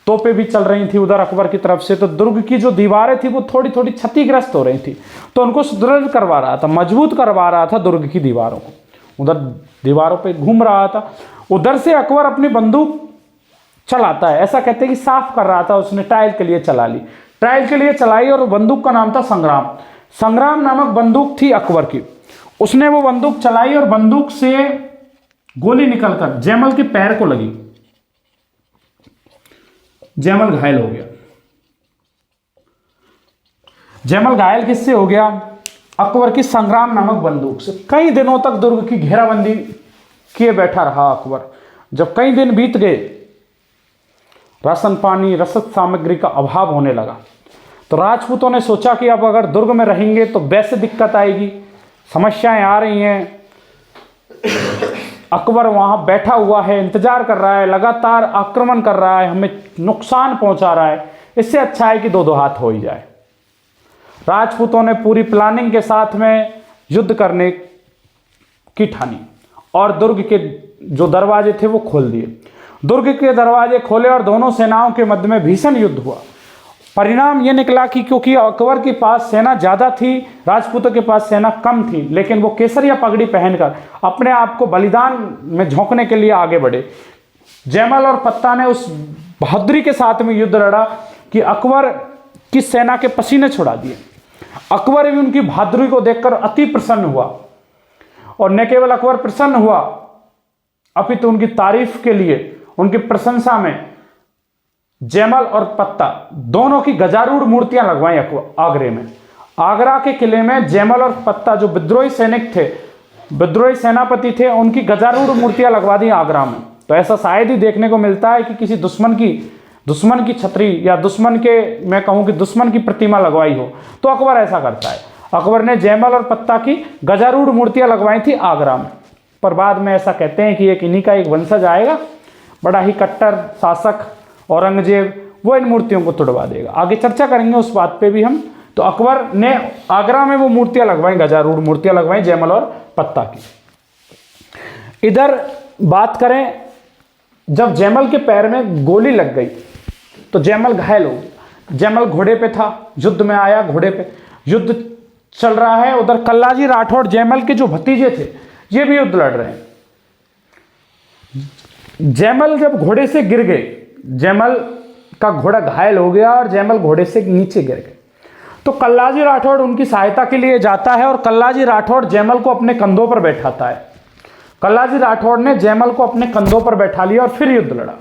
तोपें भी चल रही थी उधर अकबर की तरफ से। तो दुर्ग की जो दीवारें थी वो थोड़ी थोड़ी क्षतिग्रस्त हो रही थी, तो उनको सुदृढ़ करवा रहा था, मजबूत करवा रहा था दुर्ग की दीवारों को। उधर दीवारों पे घूम रहा था। उधर से अकबर अपनी बंदूक चलाता है, ऐसा कहते हैं कि साफ कर रहा था, उसने ट्रायल के लिए चला ली, ट्रायल के लिए चलाई, और बंदूक का नाम था संग्राम। संग्राम नामक बंदूक थी अकबर की। उसने वो बंदूक चलाई और बंदूक से गोली निकलकर जयमल के पैर को लगी, जयमल घायल हो गया। जयमल घायल किससे हो गया? अकबर की संग्राम नामक बंदूक से। कई दिनों तक दुर्ग की घेराबंदी किए बैठा रहा अकबर। जब कई दिन बीत गए, राशन पानी रसद सामग्री का अभाव होने लगा, तो राजपूतों ने सोचा कि अब अगर दुर्ग में रहेंगे तो वैसे दिक्कत आएगी, समस्याएं आ रही हैं। अकबर वहां बैठा हुआ है, इंतजार कर रहा है, लगातार आक्रमण कर रहा है, हमें नुकसान पहुंचा रहा है, इससे अच्छा है कि दो दो हाथ हो ही जाए। राजपूतों ने पूरी प्लानिंग के साथ में युद्ध करने की ठानी और दुर्ग के जो दरवाजे थे वो खोल दिए। दुर्ग के दरवाजे खोले और दोनों सेनाओं के मध्य में भीषण युद्ध हुआ। परिणाम ये निकला कि क्योंकि अकबर के पास सेना ज़्यादा थी, राजपूतों के पास सेना कम थी, लेकिन वो केसरिया पगड़ी पहनकर अपने आप को बलिदान में झोंकने के लिए आगे बढ़े। जयमल और पत्ता ने उस बहादुरी के साथ में युद्ध लड़ा कि अकबर की सेना के पसीने छुड़ा दिए। अकबर भी उनकी बहादुरी को देखकर अति प्रसन्न हुआ, और न केवल अकबर प्रसन्न हुआ, अपितु उनकी तारीफ के लिए, उनकी प्रशंसा में जयमल और पत्ता दोनों की गजारूढ़ मूर्तियां लगवाई आगरे में। आगरा के किले में जयमल और पत्ता जो विद्रोही सैनिक थे, विद्रोही सेनापति थे, उनकी गजारूढ़ मूर्तियां लगवा दी आगरा में। तो ऐसा शायद ही देखने को मिलता है कि किसी दुश्मन की छतरी या दुश्मन के, मैं कहूं कि दुश्मन की प्रतिमा लगवाई हो, तो अकबर ऐसा करता है। अकबर ने जयमल और पत्ता की गजारूढ़ मूर्तियां लगवाई थी आगरा में। पर बाद में ऐसा कहते हैं कि एक इन्हीं का एक वंशज आएगा, बड़ा ही कट्टर शासक औरंगजेब, वो इन मूर्तियों को तुड़वा देगा। आगे चर्चा करेंगे उस बात पे भी हम। तो अकबर ने आगरा में वो मूर्तियां लगवाई, गजारूढ़ मूर्तियां लगवाई जयमल और पत्ता की। इधर बात करें, जब जयमल के पैर में गोली लग गई तो जयमल घायल हो गया। जयमल घोड़े पे था, युद्ध में आया घोड़े पे, युद्ध चल रहा है। उधर कल्लाजी राठौड़ जयमल के जो भतीजे थे, ये भी युद्ध लड़ रहे हैं। जयमल जब घोड़े से गिर गए, जयमल का घोड़ा घायल हो गया और जयमल घोड़े से नीचे गिर गए, तो कल्लाजी राठौड़ उनकी सहायता के लिए जाता है और कल्लाजी राठौड़ जयमल को अपने कंधों पर बैठाता है। कल्लाजी राठौड़ ने जयमल को अपने कंधों पर बैठा लिया और फिर युद्ध लड़ा।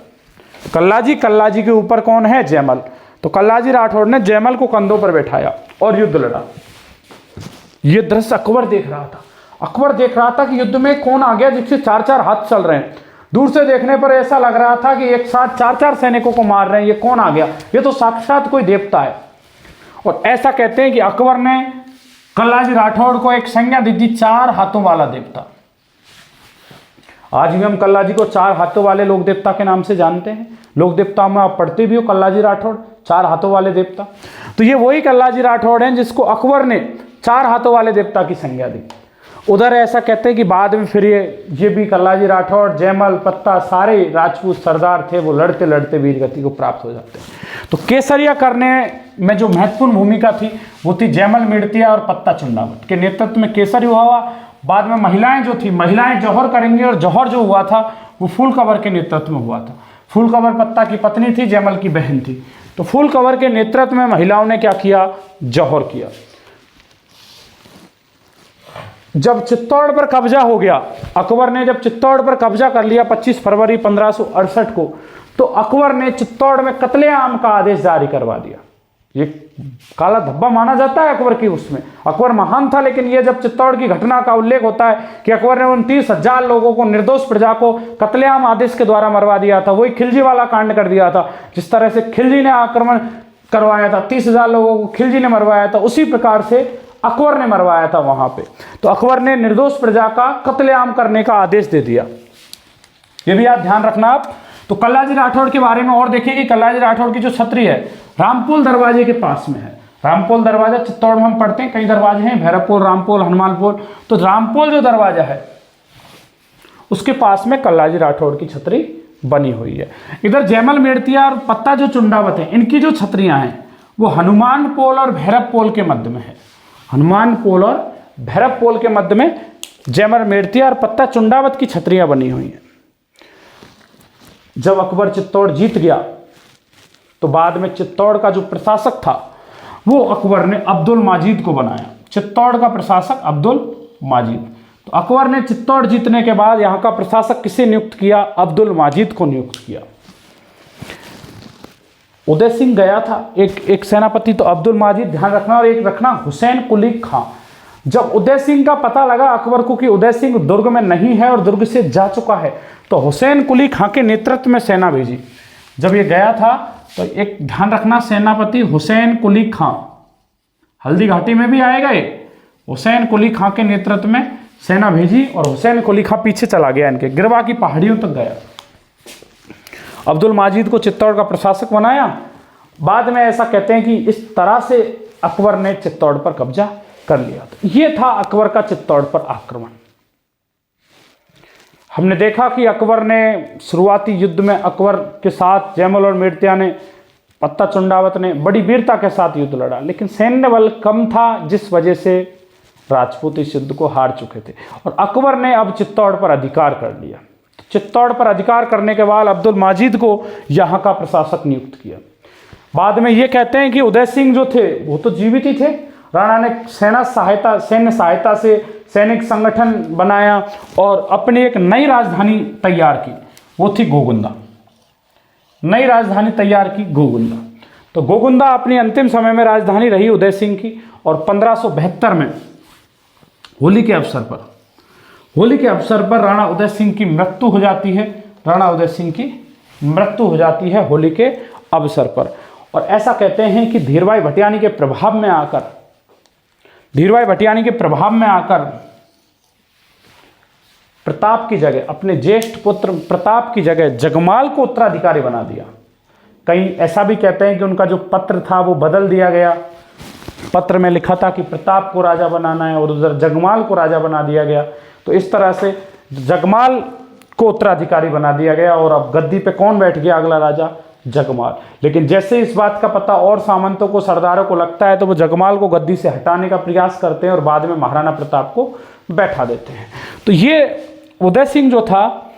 कल्लाजी के ऊपर कौन है? जयमल। तो कल्लाजी राठौड़ ने जयमल को कंधों पर बैठाया और युद्ध लड़ा। यह दृश्य अकबर देख रहा था। अकबर देख रहा था कि युद्ध में कौन आ गया जिससे चार चार हाथ चल रहे हैं। दूर से देखने पर ऐसा लग रहा था कि एक साथ चार चार सैनिकों को मार रहे हैं, ये कौन आ गया? ये तो साक्षात कोई देवता है। और ऐसा कहते हैं कि अकबर ने कल्लाजी राठौड़ को एक संज्ञा दी थी, चार हाथों वाला देवता। आज भी हम कल्लाजी को चार हाथों वाले लोक देवता के नाम से जानते हैं। लोक देवताओं में आप पढ़ते भी हो कल्लाजी राठौड़, चार हाथों वाले देवता। तो ये वही कल्लाजी राठौड़ हैं जिसको अकबर ने चार हाथों वाले देवता की संज्ञा दी। उधर ऐसा कहते हैं कि बाद में फिर ये भी कल्लाजी राठौड़, जयमल, पत्ता, सारे राजपूत सरदार थे, वो लड़ते लड़ते वीर गति को प्राप्त हो जाते हैं। तो केसरिया करने में जो महत्वपूर्ण भूमिका थी वो थी जयमल मेड़तिया और पत्ता चुंडावत के नेतृत्व में केसरी हुआ। बाद में महिलाएं जो थी, महिलाएं जौहर करेंगे, और जौहर जो हुआ था वो फूल कंवर के नेतृत्व में हुआ था। फूल कंवर पत्ता की पत्नी थी, जयमल की बहन थी। तो फूल कंवर के नेतृत्व में महिलाओं ने क्या किया? जौहर किया। जब चित्तौड़ पर कब्जा हो गया, अकबर ने जब चित्तौड़ पर कब्जा कर लिया 25 फरवरी 1568 को, तो अकबर ने चित्तौड़ में कत्लेआम का आदेश जारी करवा दिया। ये काला धब्बा माना जाता है अकबर की, उसमें अकबर महान था। लेकिन ये जब चित्तौड़ की घटना का उल्लेख होता है कि अकबर ने 29,000 लोगों को, निर्दोष प्रजा को कत्लेआम आदेश के द्वारा मरवा दिया था, वही खिलजी वाला कांड कर दिया था। जिस तरह से खिलजी ने आक्रमण करवाया था, 30,000 लोगों को खिलजी ने मरवाया था, उसी प्रकार से अकबर ने मरवाया था वहां पे। तो अकबर ने निर्दोष प्रजा का कत्लेआम करने का आदेश दे दिया। ये भी आप ध्यान रखना आप। तो कल्लाजी राठौड़ के बारे में और देखिए कि कल्लाजी राठौड़ की जो छतरी है रामपोल दरवाजे के पास में है। रामपोल दरवाजा चित्तौड़ में हम पढ़ते हैं, कई दरवाजे हैं, भैरवपोल, रामपोल, हनुमानपोल। तो रामपोल जो दरवाजा है उसके पास में कल्लाजी राठौड़ की छतरी बनी हुई है। इधर जयमल मेड़तिया और पत्ता जो चुंडावत है, इनकी जो छतरियां हैं वो हनुमानपोल और भैरवपोल के मध्य में है। हनुमानपोल और भैरवपोल के मध्य में जयमल मेड़तिया और पत्ता चुंडावत की छतरियां बनी हुई हैं। जब अकबर चित्तौड़ जीत गया तो बाद में चित्तौड़ का जो प्रशासक था वो अकबर ने अब्दुल माजिद को बनाया। चित्तौड़ का प्रशासक अब्दुल माजिद। तो तो अकबर ने चित्तौड़ जीतने के बाद यहाँ का प्रशासक किसे नियुक्त किया? अब्दुल माजिद को नियुक्त किया। उदय सिंह गया था, एक सेनापति तो अब्दुल माजिद ध्यान रखना, और एक रखना हुसैन कुली खां। जब उदय सिंह का पता लगा अकबर को कि उदय सिंह दुर्ग में नहीं है और दुर्ग से जा चुका है, तो हुसैन कुली खां के नेतृत्व में सेना भेजी। जब ये गया था तो एक ध्यान रखना, सेनापति हुसैन कुली खां हल्दी घाटी में भी आए गए। हुसैन कुली खां के नेतृत्व में सेना भेजी और हुसैन कुली खां पीछे चला गया, इनके गिरवा की पहाड़ियों तक गया। अब्दुल माजिद को चित्तौड़ का प्रशासक बनाया। बाद में ऐसा कहते हैं कि इस तरह से अकबर ने चित्तौड़ पर कब्जा कर लिया। तो ये था अकबर का चित्तौड़ पर आक्रमण। हमने देखा कि अकबर ने शुरुआती युद्ध में अकबर के साथ जयमल और मेड़तिया ने, पत्ता चुंडावत ने बड़ी वीरता के साथ युद्ध लड़ा, लेकिन सैन्य बल कम था, जिस वजह से राजपूत इस युद्ध को हार चुके थे और अकबर ने अब चित्तौड़ पर अधिकार कर लिया। चित्तौड़ पर अधिकार करने के बाद अब्दुल माजिद को यहाँ का प्रशासक नियुक्त किया। बाद में ये कहते हैं कि उदय सिंह जो थे वो तो जीवित ही थे। राणा ने सैन्य सहायता से सैनिक संगठन बनाया और अपनी एक नई राजधानी तैयार की, वो थी गोगुंदा। नई राजधानी तैयार की गोगुंदा। तो गोगुंदा अपनी अंतिम समय में राजधानी रही उदय सिंह की, और 1572 में होली के अवसर पर राणा उदय सिंह की मृत्यु हो जाती है। राणा उदय सिंह की मृत्यु हो जाती है होली के अवसर पर। और ऐसा कहते हैं कि धीरभाई भटियानी के प्रभाव में आकर प्रताप की जगह, अपने ज्येष्ठ पुत्र प्रताप की जगह जगमाल को उत्तराधिकारी बना दिया। कहीं ऐसा भी कहते हैं कि उनका जो पत्र था वो बदल दिया गया। पत्र में लिखा था कि प्रताप को राजा बनाना है और उधर जगमाल को राजा बना दिया गया। तो इस तरह से जगमाल को उत्तराधिकारी बना दिया गया और अब गद्दी पे कौन बैठ गया अगला राजा? जगमाल। लेकिन जैसे इस बात का पता और सामंतों को, सरदारों को लगता है तो वो जगमाल को गद्दी से हटाने का प्रयास करते हैं और बाद में महाराणा प्रताप को बैठा देते हैं। तो ये उदय सिंह जो था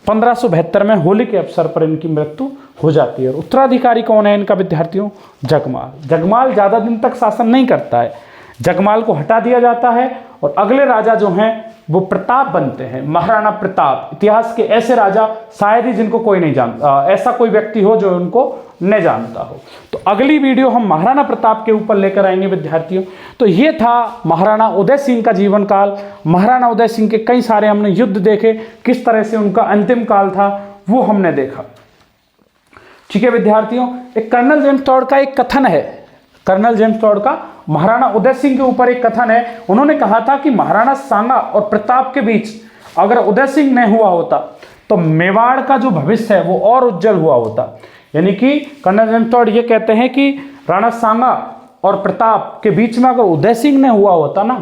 1572 में होली के अवसर पर इनकी मृत्यु हो जाती है। और उत्तराधिकारी कौन है इनका विद्यार्थियों? जगमाल। जगमाल ज़्यादा दिन तक शासन नहीं करता है, जगमाल को हटा दिया जाता है और अगले राजा जो हैं वो प्रताप बनते हैं, महाराणा प्रताप। इतिहास के ऐसे राजा शायद ही जिनको कोई नहीं जानता, ऐसा कोई व्यक्ति हो जो उनको न जानता हो। तो अगली वीडियो हम महाराणा प्रताप के ऊपर लेकर आएंगे विद्यार्थियों। तो ये था महाराणा उदय सिंह का जीवन काल। महाराणा उदय सिंह के कई सारे हमने युद्ध देखे, किस तरह से उनका अंतिम काल था वो हमने देखा। ठीक है विद्यार्थियों, एक कर्नल जेम्स टॉड का एक कथन है, कर्नल जेम्स टॉड का महाराणा उदय सिंह के ऊपर एक कथन है। उन्होंने कहा था कि महाराणा सांगा और प्रताप के बीच अगर उदय सिंह नहीं हुआ होता तो मेवाड़ का जो भविष्य है वो और उज्जवल हुआ होता। यानी कि कर्नल जेम्स टॉड ये कहते हैं कि राणा सांगा और प्रताप के बीच में अगर उदय सिंह ने हुआ होता ना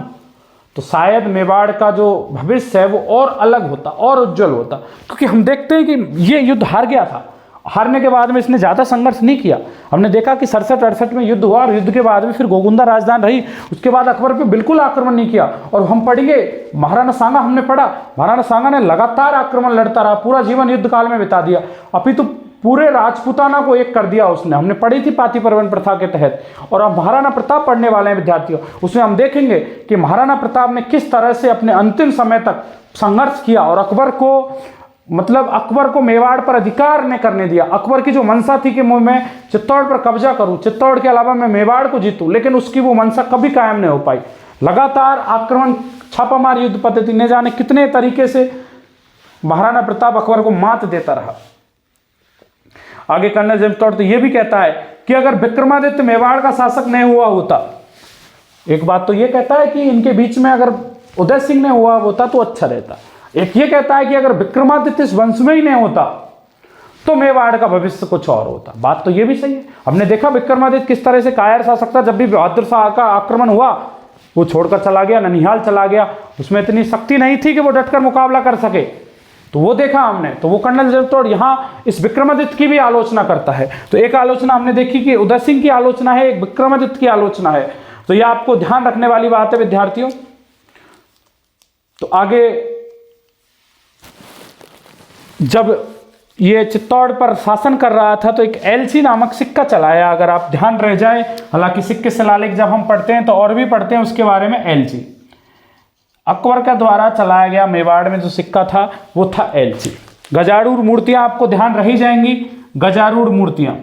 तो शायद मेवाड़ का जो भविष्य है वो और अलग होता, और उज्जवल होता। क्योंकि हम देखते हैं कि ये युद्ध हार गया था, हारने के बाद में इसने ज़्यादा संघर्ष नहीं किया। हमने देखा कि 67-68 में युद्ध हुआ और युद्ध के बाद में फिर गोगुंदा राजधानी रही, उसके बाद अकबर पे बिल्कुल आक्रमण नहीं किया। और हम पढ़ेंगे महाराणा सांगा, हमने पढ़ा महाराणा सांगा ने लगातार आक्रमण लड़ता रहा, पूरा जीवन युद्ध काल में बिता दिया, अभी तो पूरे राजपूताना को एक कर दिया उसने। हमने पढ़ी थी पाती परवन प्रथा के तहत। और अब महाराणा प्रताप पढ़ने वाले हैं विद्यार्थियों, उसमें हम देखेंगे कि महाराणा प्रताप ने किस तरह से अपने अंतिम समय तक संघर्ष किया और अकबर को मेवाड़ पर अधिकार ने करने दिया। अकबर की जो मंशा थी कि मैं चित्तौड़ पर कब्जा करूं, चित्तौड़ के अलावा मैं मेवाड़ को जीतूं, लेकिन उसकी वो मंशा कभी कायम नहीं हो पाई। लगातार आक्रमण, छापामार युद्ध पद्धति, न जाने कितने तरीके से महाराणा प्रताप अकबर को मात देता रहा। आगे कर्नल जेम्स टॉड तो यह भी कहता है कि अगर विक्रमादित्य मेवाड़ का शासक नहीं हुआ होता, एक बात तो यह कहता है कि इनके बीच में अगर उदय सिंह ने हुआ होता तो अच्छा रहता। एक ये कहता है कि अगर विक्रमादित्य इस वंश में ही नहीं होता तो मेवाड़ का भविष्य कुछ और होता। बात तो ये भी सही है। हमने देखा विक्रमादित्य किस तरह से कायर शासक था। जब भी बहादुर शाह का आक्रमण हुआ वो छोड़कर चला गया, ननिहाल चला गया, उसमें इतनी शक्ति नहीं थी कि वो डटकर मुकाबला कर सके। तो वो देखा हमने। तो वो कर्नल जेम्स टॉड यहाँ इस विक्रमादित्य की भी आलोचना करता है। तो एक आलोचना हमने देखी कि उदय सिंह की आलोचना है, एक विक्रमादित्य की आलोचना है। तो यह आपको ध्यान रखने वाली बात है विद्यार्थियों। तो आगे जब ये चित्तौड़ पर शासन कर रहा था तो एक एलसी नामक सिक्का चलाया। अगर आप ध्यान रह जाए, हालांकि सिक्के शिलालेख जब हम पढ़ते हैं तो और भी पढ़ते हैं उसके बारे में। एलसी अकबर के द्वारा चलाया गया मेवाड़ में जो सिक्का था वो था एलसी। गजारूढ़ मूर्तियां आपको ध्यान रही जाएंगी। गजारूढ़ मूर्तियां,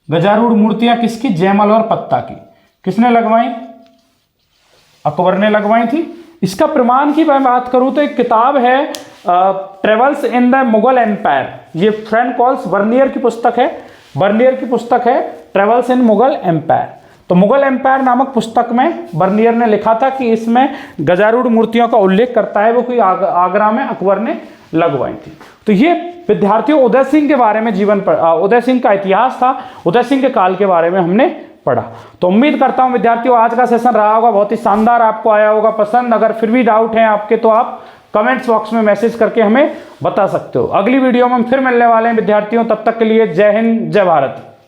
गजारूढ़ मूर्तियां किसकी? जयमल और पत्ता की। किसने लगवाई? अकबर ने लगवाई थी। इसका प्रमाण की मैं बात करूं तो एक किताब है travels in the Mughal empire, ये फ्रेंड कॉल्स बर्नियर की पुस्तक है। बर्नियर की पुस्तक है ट्रेवल्स इन मुगल एम्पायर। तो मुगल एम्पायर नामक पुस्तक में बर्नियर ने लिखा था कि इसमें गजारूढ़ मूर्तियों का उल्लेख करता है वो कोई आगरा में अकबर ने लगवाई थी। तो ये विद्यार्थियों उदय सिंह के बारे में जीवन पर उदय सिंह का इतिहास था, उदय सिंह के काल के बारे में हमने पढ़ा। तो उम्मीद करता हूं विद्यार्थियों आज का सेशन रहा होगा बहुत ही शानदार, आपको आया होगा पसंद। अगर फिर भी डाउट है आपके तो आप कमेंट्स बॉक्स में मैसेज करके हमें बता सकते हो। अगली वीडियो में हम फिर मिलने वाले हैं विद्यार्थियों, तब तक के लिए जय हिंद जय भारत।